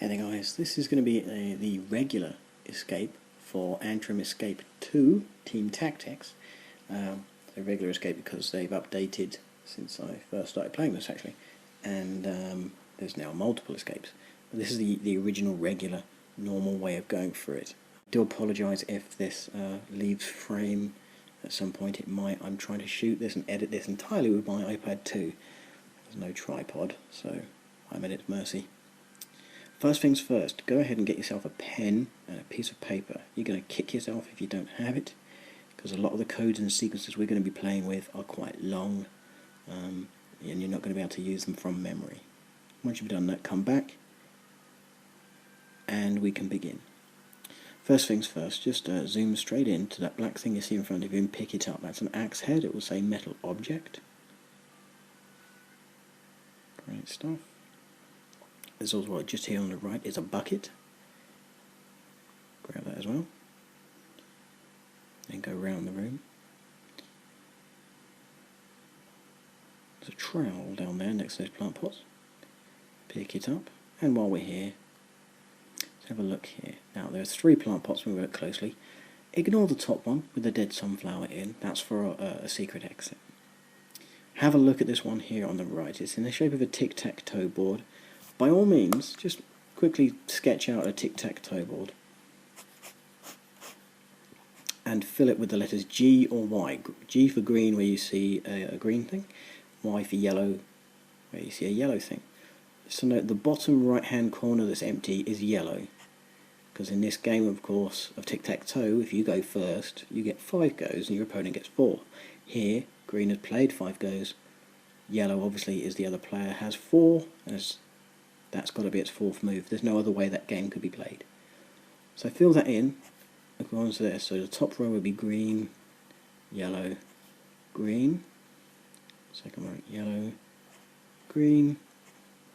Hey there guys, this is going to be the regular escape for Antrim Escape 2 Team Tactics. A regular escape because they've updated since I first started playing this actually, and there's now multiple escapes. But this is the original regular normal way of going for it. I do apologise if this leaves frame at some point. It might. I'm trying to shoot this and edit this entirely with my iPad 2. There's no tripod, so I'm at its mercy. First things first, go ahead and get yourself a pen and a piece of paper. You're going to kick yourself if you don't have it, because a lot of the codes and sequences we're going to be playing with are quite long, and you're not going to be able to use them from memory. Once you've done that, come back and we can begin. First things first, just zoom straight in to that black thing you see in front of you and pick it up. That's an axe head. It will say metal object. Great stuff. There's also, just here on the right, is a bucket. Grab that as well. Then go around the room. There's a trowel down there next to those plant pots. Pick it up. And while we're here, let's have a look here. Now, there's 3 plant pots when we look closely. Ignore the top one with the dead sunflower in. That's for a secret exit. Have a look at this one here on the right. It's in the shape of a tic-tac-toe board. By all means, just quickly sketch out a tic-tac-toe board and fill it with the letters G or Y. G for green where you see a green thing, Y for yellow where you see a yellow thing. So note the bottom right hand corner that's empty is yellow, because in this game of course of tic-tac-toe, if you go first you get 5 goes and your opponent gets 4. Here green has played 5 goes, yellow obviously is the other player, has 4, and that's got to be its 4th move. There's no other way that game could be played. So fill that in according to this. So the top row would be green, yellow, green. Second row, yellow, green,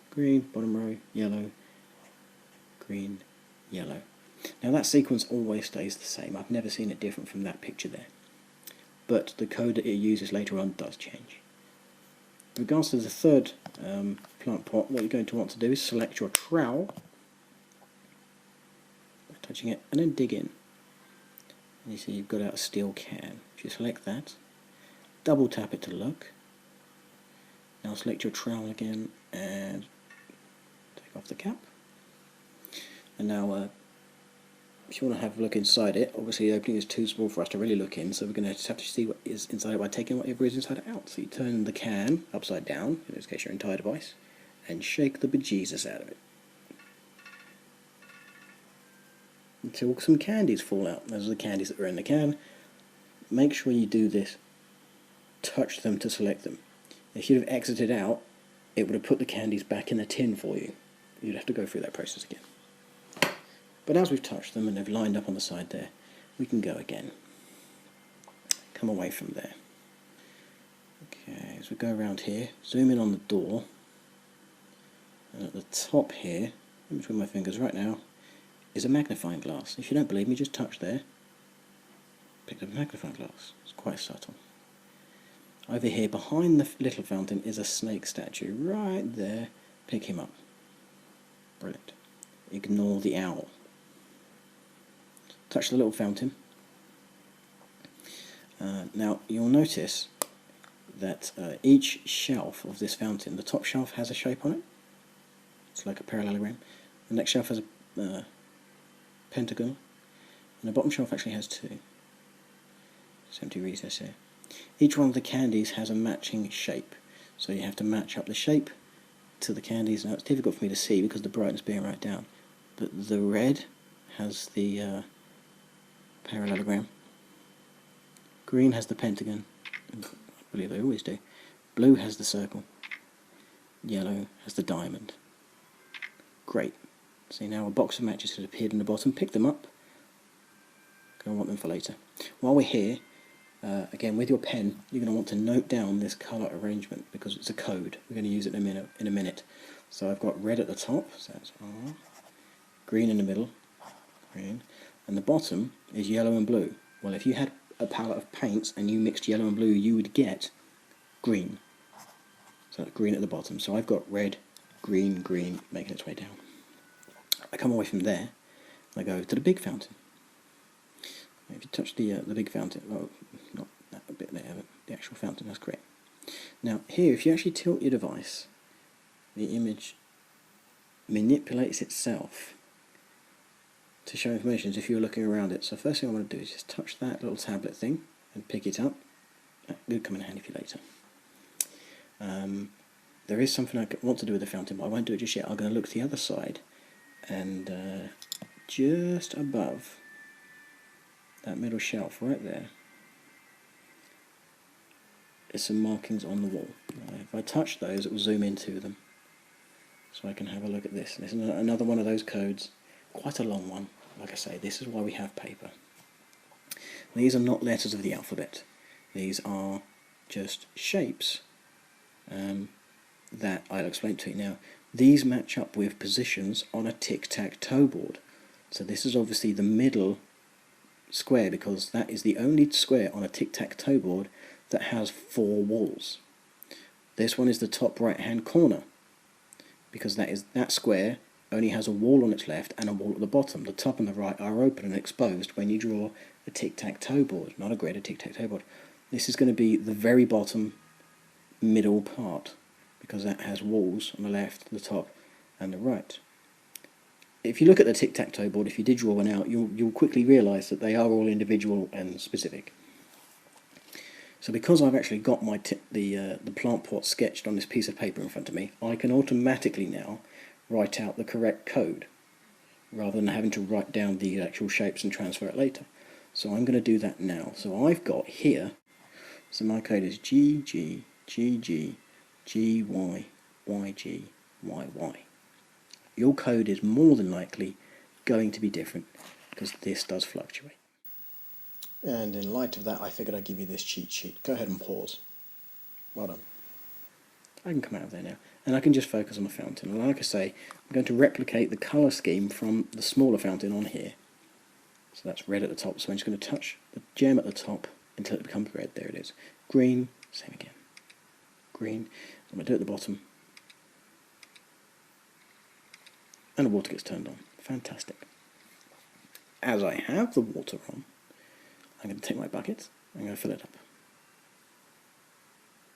green. Bottom row, yellow, green, yellow. Now that sequence always stays the same. I've never seen it different from that picture there. But the code that it uses later on does change. In regards to the third plant pot, what you're going to want to do is select your trowel by touching it and then dig in. And you see you've got out a steel can. If you select that, double tap it to look. Now select your trowel again and take off the cap. And now if you want to have a look inside it, obviously the opening is too small for us to really look in, so we're going to just have to see what is inside it by taking whatever is inside it out. So you turn the can upside down, in this case your entire device, and shake the bejesus out of it until some candies fall out. Those are the candies that were in the can. Make sure you do this. Touch them to select them. If you'd have exited out, it would have put the candies back in the tin for you. You'd have to go through that process again. But as we've touched them and they've lined up on the side there, we can go again. Come away from there. Okay, as we go around here, zoom in on the door. And at the top here, in between my fingers right now, is a magnifying glass. If you don't believe me, just touch there. Pick up a magnifying glass. It's quite subtle. Over here, behind the little fountain, is a snake statue. Right there. Pick him up. Brilliant. Ignore the owl. Touch the little fountain. Now you'll notice that each shelf of this fountain, the top shelf has a shape on it. It's like a parallelogram. The next shelf has a pentagon, and the bottom shelf actually has 2. It's empty recess here. Each one of the candies has a matching shape, so you have to match up the shape to the candies. Now it's difficult for me to see because the brightness being right down, but the red has the parallelogram, green has the pentagon, I believe they always do, blue has the circle, yellow has the diamond. Great. See, now a box of matches has appeared in the bottom. Pick them up. Going to want them for later. While we're here, again with your pen, you're going to want to note down this colour arrangement because it's a code. We're going to use it in a minute. So I've got red at the top, so that's R, green in the middle, green, and the bottom is yellow and blue. Well, if you had a palette of paints and you mixed yellow and blue, you would get green. So green at the bottom. So I've got red, green, green, making its way down. I come away from there, I go to the big fountain. If you touch the big fountain, well, not that bit there, but the actual fountain, that's great. Now here, if you actually tilt your device, the image manipulates itself to show information as if you were looking around it. So first thing I want to do is just touch that little tablet thing and pick it up. That will come in handy for you later. There is something I want to do with the fountain, but I won't do it just yet. I'm going to look to the other side, and just above that middle shelf right there is some markings on the wall. If I touch those, it will zoom into them, so I can have a look at this. And this is another one of those codes, quite a long one. Like I say, this is why we have paper. These are not letters of the alphabet. These are just shapes that I'll explain to you now. These match up with positions on a tic-tac-toe board. So this is obviously the middle square, because that is the only square on a tic-tac-toe board that has 4 walls. This one is the top right-hand corner, because that square only has a wall on its left and a wall at the bottom. The top and the right are open and exposed when you draw a tic-tac-toe board, not a grid, a tic-tac-toe board. This is going to be the very bottom middle part, because that has walls on the left, the top and the right. If you look at the tic-tac-toe board, if you did draw one out, you'll quickly realise that they are all individual and specific. So because I've actually got my the plant pot sketched on this piece of paper in front of me, I can automatically now write out the correct code, rather than having to write down the actual shapes and transfer it later. So I'm going to do that now. So I've got here, so my code is GG, GG, GY, YG, YY. Your code is more than likely going to be different, because this does fluctuate. And in light of that, I figured I'd give you this cheat sheet. Go ahead and pause. Well done. I can come out of there now, and I can just focus on the fountain. And like I say, I'm going to replicate the colour scheme from the smaller fountain on here. So that's red at the top, so I'm just going to touch the gem at the top until it becomes red. There it is. Green, same again. Green, so I'm going to do it at the bottom. And the water gets turned on. Fantastic. As I have the water on, I'm going to take my bucket, I'm going to fill it up.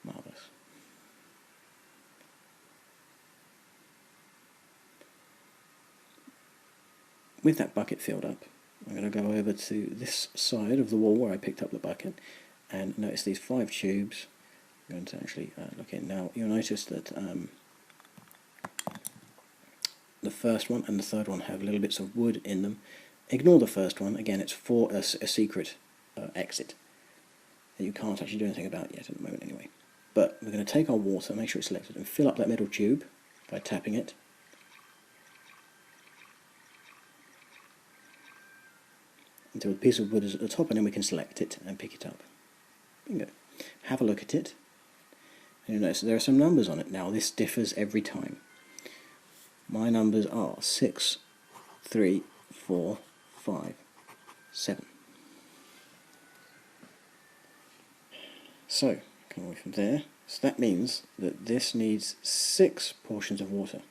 Marvellous. With that bucket filled up, I'm going to go over to this side of the wall where I picked up the bucket, and notice these 5 tubes. I'm going to actually look in. Now you'll notice that the first one and the third one have little bits of wood in them. Ignore the first one, again it's for a secret exit that you can't actually do anything about yet at the moment anyway. But we're going to take our water, make sure it's selected, and fill up that middle tube by tapping it. Until the piece of wood is at the top, and then we can select it and pick it up. Bingo. Have a look at it. And you'll notice there are some numbers on it. Now this differs every time. My numbers are 6, 3, 4, 5, 7. So, come away from there. So that means that this needs 6 portions of water,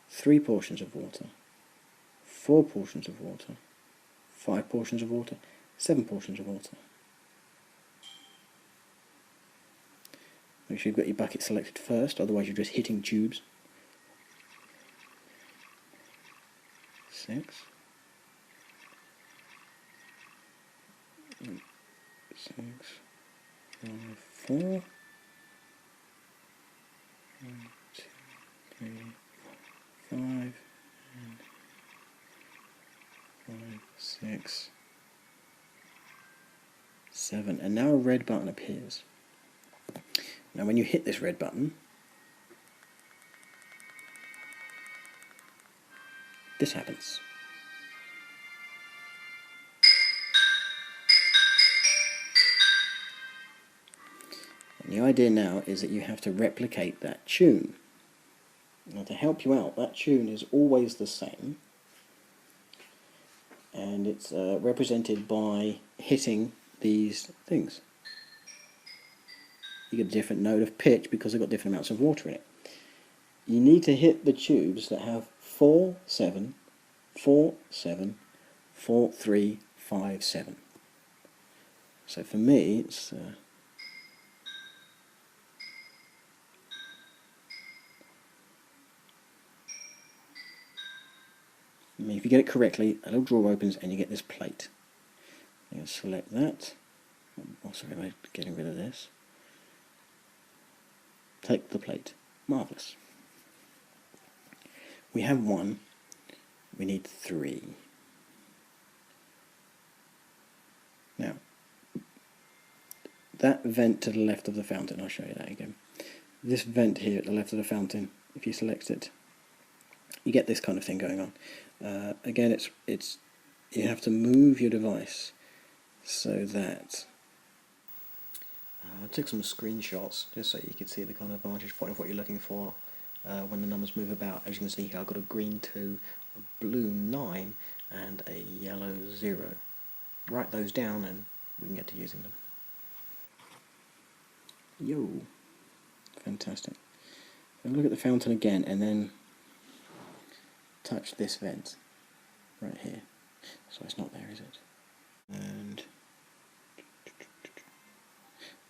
3 portions of water, 4 portions of water, 5 portions of water, 7 portions of water. Make sure you've got your bucket selected first, otherwise you're just hitting tubes. 6, 5, 4, 1, 2, 3, 4, 5, and 5, 6, 7, and now a red button appears. Now when you hit this red button, this happens. And the idea now is that you have to replicate that tune. Now to help you out, that tune is always the same, and it's represented by hitting these things. You get a different note of pitch because they've got different amounts of water in it. You need to hit the tubes that have 4, 7, 474357. So for me, it's if you get it correctly, a little drawer opens and you get this plate. I'm going to select that. Oh, sorry, I'm getting rid of this. Take the plate. Marvellous. We have one. We need 3. Now, that vent to the left of the fountain, I'll show you that again. This vent here at the left of the fountain, if you select it, you get this kind of thing going on. Again, it's you have to move your device so that I took some screenshots just so you could see the kind of vantage point of what you're looking for when the numbers move about. As you can see here, I've got a green 2, a blue 9, and a yellow 0. Write those down and we can get to using them. Yo, fantastic. So look at the fountain again and then touch this vent right here. So it's not there, is it? And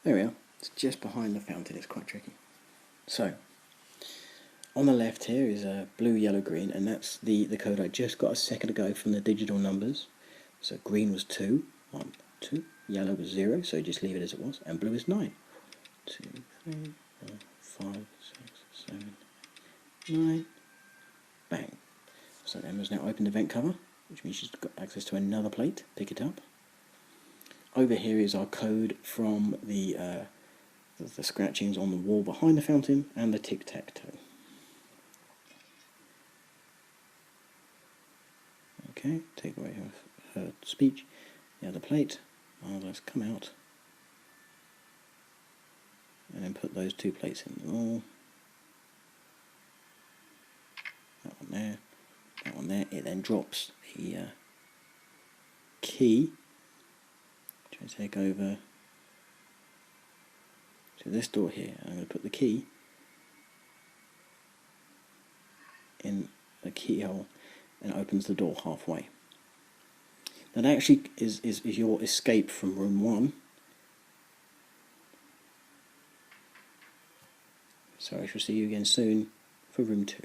there we are. It's just behind the fountain. It's quite tricky. So on the left here is a blue, yellow, green, and that's the code I just got a second ago from the digital numbers. So green was 2, 1, 2. Yellow was 0, so just leave it as it was, and blue is 9. 2, 3, 4, 5, 6, 7, 9. Bang. So Emma's now opened the vent cover, which means she's got access to another plate. Pick it up. Over here is our code from the scratchings on the wall behind the fountain and the tic-tac-toe. Okay, take away her speech. The other plate. Let's come out and then put those 2 plates in the wall. That one there. That one there. It then drops the key, which I take over to this door here. I'm going to put the key in the keyhole and it opens the door halfway. That actually is your escape from room 1. So I shall see you again soon for room 2.